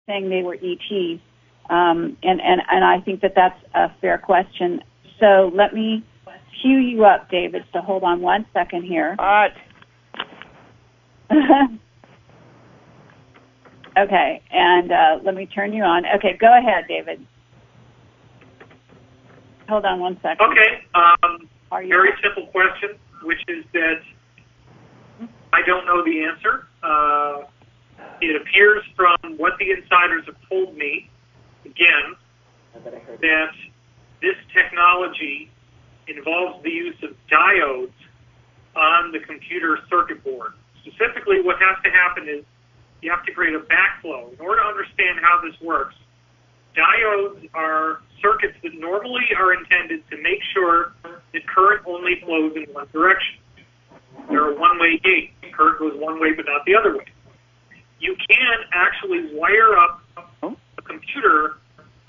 saying they were ETs. And I think that that's a fair question. So let me cue you up, David. So hold on one second here. What? Okay, and let me turn you on. Okay, go ahead, David. Hold on one second. Okay, very simple question, which is that I don't know the answer. It appears from what the insiders have told me, again, that this technology involves the use of diodes on the computer circuit board. Specifically, what has to happen is you have to create a backflow. In order to understand how this works, diodes are circuits that normally are intended to make sure that current only flows in one direction. They're a one-way gate. Current goes one way but not the other way. You can actually wire up a computer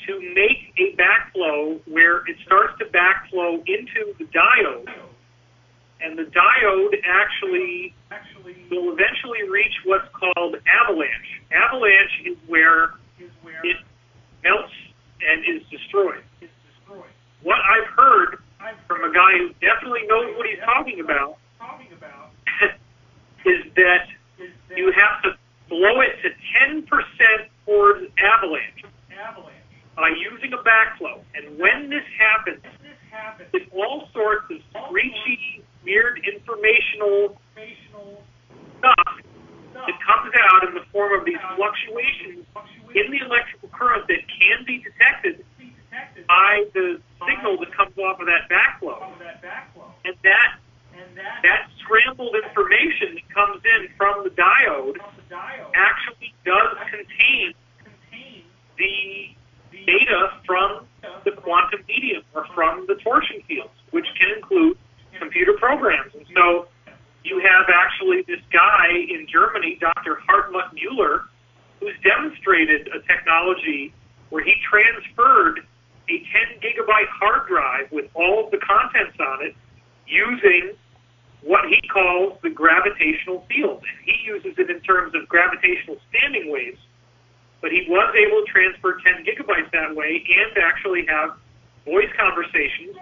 to make a backflow where it starts to backflow into the diode, and the diode actually will eventually reach what's called avalanche. Avalanche is where it melts and is destroyed. What I've heard from a guy who definitely knows what he's talking about is that you have to blow it to 10% towards avalanche by using a backflow. And when this happens, it's all sorts of screechy, weird informational stuff that comes out in the form of these fluctuations in the electrical current that can be detected by the signal that comes off of that backflow. And that scrambled information that comes in from the diode actually does contain the data from the quantum medium or from the torsion fields, which can include computer programs. And so you have actually this guy in Germany, Dr. Hartmut Müller, who's demonstrated a technology where he transferred a 10-gigabyte hard drive with all of the contents on it using what he calls the gravitational field. And he uses it in terms of gravitational standing waves, but he was able to transfer 10 gigabytes that way and actually have voice conversations.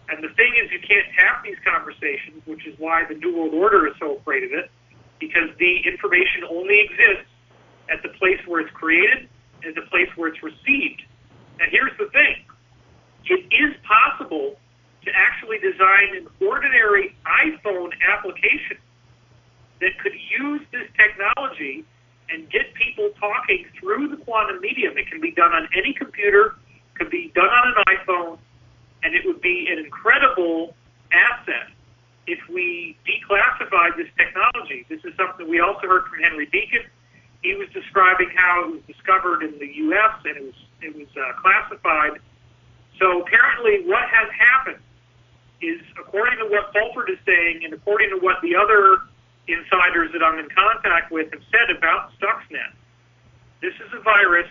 And the thing is, you can't tap these conversations, which is why the New World Order is so afraid of it, because the information only exists at the place where it's created and the place where it's received. And here's the thing. It is possible to actually design an ordinary iPhone application that could use this technology and get people talking through the quantum medium. It can be done on any computer, could be done on an iPhone, and it would be an incredible asset if we declassified this technology. This is something we also heard from Henry Deacon. He was describing how it was discovered in the U.S. and it was classified. So apparently what has happened is, according to what Fulford is saying and according to what the other insiders that I'm in contact with have said about Stuxnet, this is a virus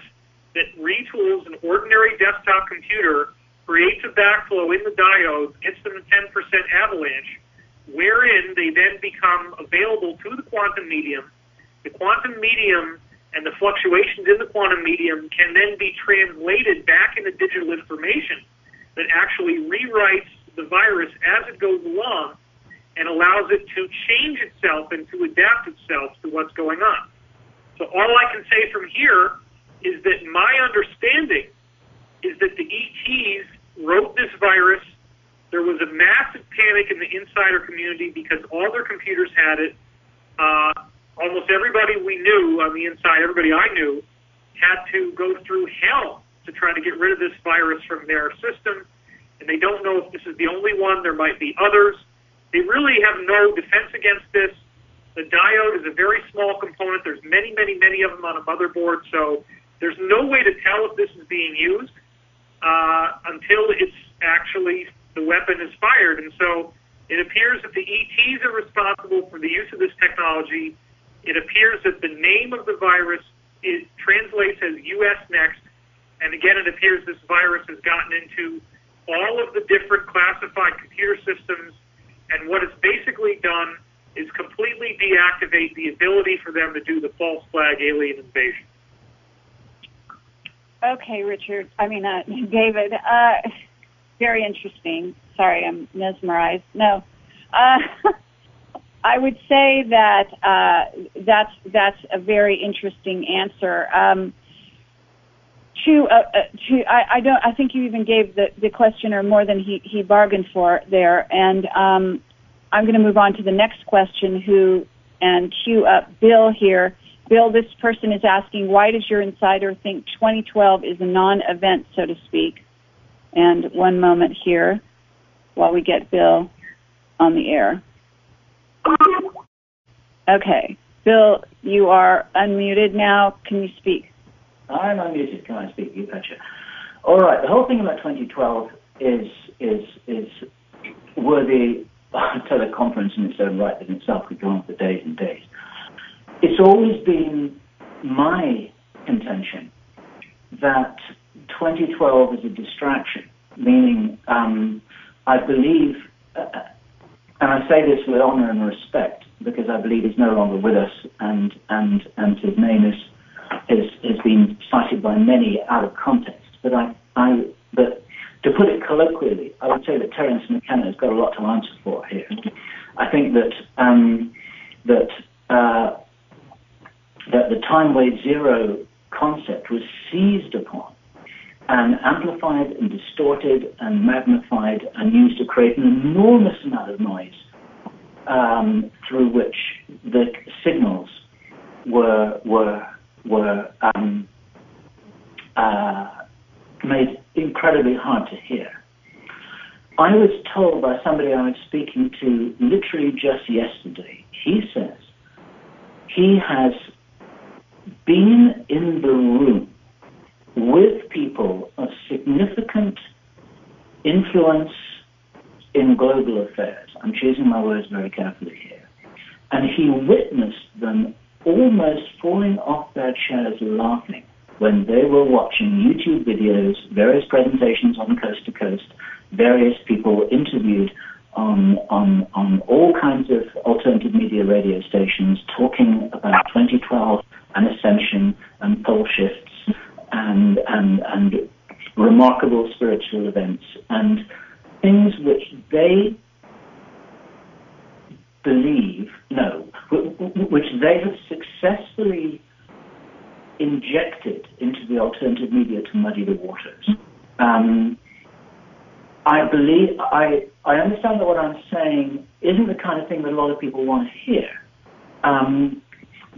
that retools an ordinary desktop computer, creates a backflow in the diodes, gets them a 10% avalanche, wherein they then become available to the quantum medium. The quantum medium and the fluctuations in the quantum medium can then be translated back into digital information that actually rewrites the virus as it goes along and allows it to change itself and to adapt itself to what's going on. So all I can say from here is that my understanding is that the ETs wrote this virus. There was a massive panic in the insider community because all their computers had it. Almost everybody we knew on the inside, everybody I knew, had to go through hell to try to get rid of this virus from their system. And they don't know if this is the only one. There might be others. They really have no defense against this. The diode is a very small component. There's many, many, many of them on a motherboard. So there's no way to tell if this is being used until it's actually, the weapon is fired. And so it appears that the ETs are responsible for the use of this technology. It appears that the name of the virus translates as US Next. And again, it appears this virus has gotten into all of the different classified computer systems. And what it's basically done is completely deactivate the ability for them to do the false flag alien invasion. Okay, David. Very interesting. Sorry, I'm mesmerized. No. I would say that that's a very interesting answer. I think you even gave the questioner more than he bargained for there, and I'm going to move on to the next question. And cue up Bill here. Bill, this person is asking, why does your insider think 2012 is a non-event, so to speak? And one moment here while we get Bill on the air. Okay. Bill, you are unmuted now. Can you speak? I'm unmuted. Can I speak? You betcha. All right. The whole thing about 2012 is worthy of a teleconference in its own right, in itself could go on for days and days. It's always been my contention that 2012 is a distraction, meaning I believe, and I say this with honor and respect because I believe he's no longer with us, and his name has been cited by many out of context. But but to put it colloquially, I would say that Terence McKenna has got a lot to answer for here. I think that that the time wave zero concept was seized upon and amplified and distorted and magnified and used to create an enormous amount of noise through which the signals were made incredibly hard to hear. I was told by somebody I was speaking to literally just yesterday, he says he has been in the room with people of significant influence in global affairs. I'm choosing my words very carefully here. And he witnessed them almost falling off their chairs laughing when they were watching YouTube videos, various presentations on Coast to Coast, various people interviewed on all kinds of alternative media radio stations talking about 2012 and ascension and pole shifts and remarkable spiritual events and things which they which they have successfully injected into the alternative media to muddy the waters. I understand that what I'm saying isn't the kind of thing that a lot of people want to hear.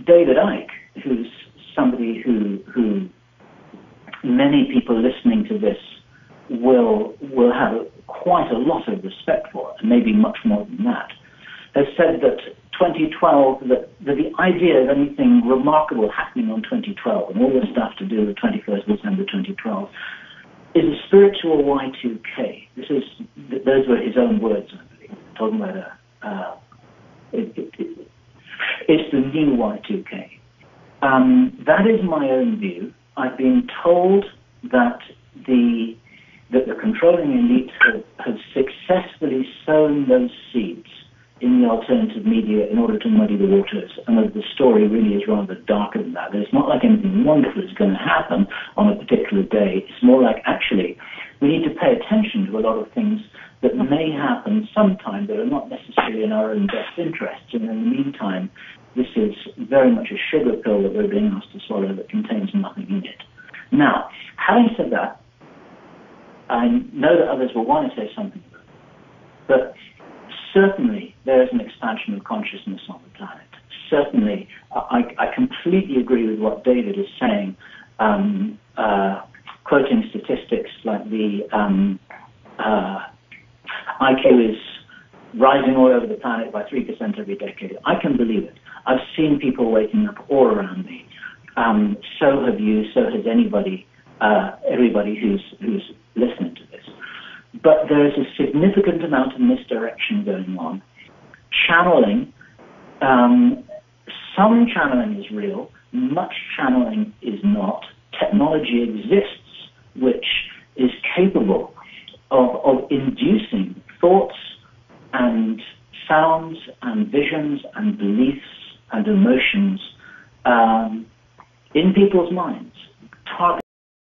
David Icke, who's somebody who many people listening to this will have quite a lot of respect for, and maybe much more than that, has said that 2012, that the idea of anything remarkable happening on 2012 and all the stuff to do with 21st December 2012 is a spiritual Y2K. Those were his own words, I believe, talking about it's the new Y2K. That is my own view. I've been told that the controlling elite have successfully sown those seeds in the alternative media in order to muddy the waters, and that the story really is rather darker than that. It's not like anything wonderful is going to happen on a particular day. It's more like, actually, we need to pay attention to a lot of things that may happen sometime that are not necessarily in our own best interests, and in the meantime, this is very much a sugar pill that we're being asked to swallow that contains nothing in it. Now, having said that, I know that others will want to say something about it, but certainly there is an expansion of consciousness on the planet. Certainly, I completely agree with what David is saying, quoting statistics like the IQ is rising all over the planet by 3% every decade. I can believe it. I've seen people waking up all around me. So have you, so has everybody who's listening to this. But there is a significant amount of misdirection going on. Channeling, some channeling is real, much channeling is not. Technology exists which is capable of inducing thoughts and sounds and visions and beliefs and emotions in people's minds,